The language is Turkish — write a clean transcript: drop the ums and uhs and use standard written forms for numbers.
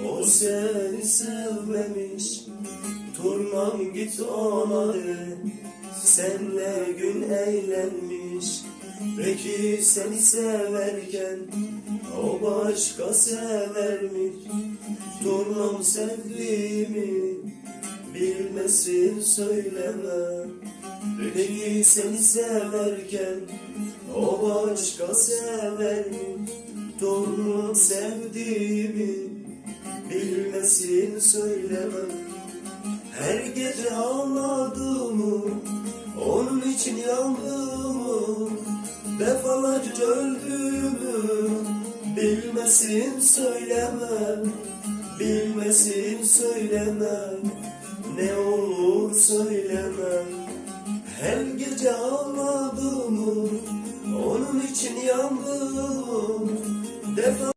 O seni sevmemiş, Turnam git ona de, senle gün eğlenmiş. Peki seni severken o başka severmiş. Turnam sevdiğimi bilmesin söyleme. Peki seni severken o başka severmiş. Turnam sevdiğimi bilmesin söyleme. Her gece ağladığımı, onun için yandığımı, defalarca öldüğümü bilmesin söyleme. Bilmesin söyleme, ne olur söyleme. Her gece ağladığımı, onun için yandığımı, defalarca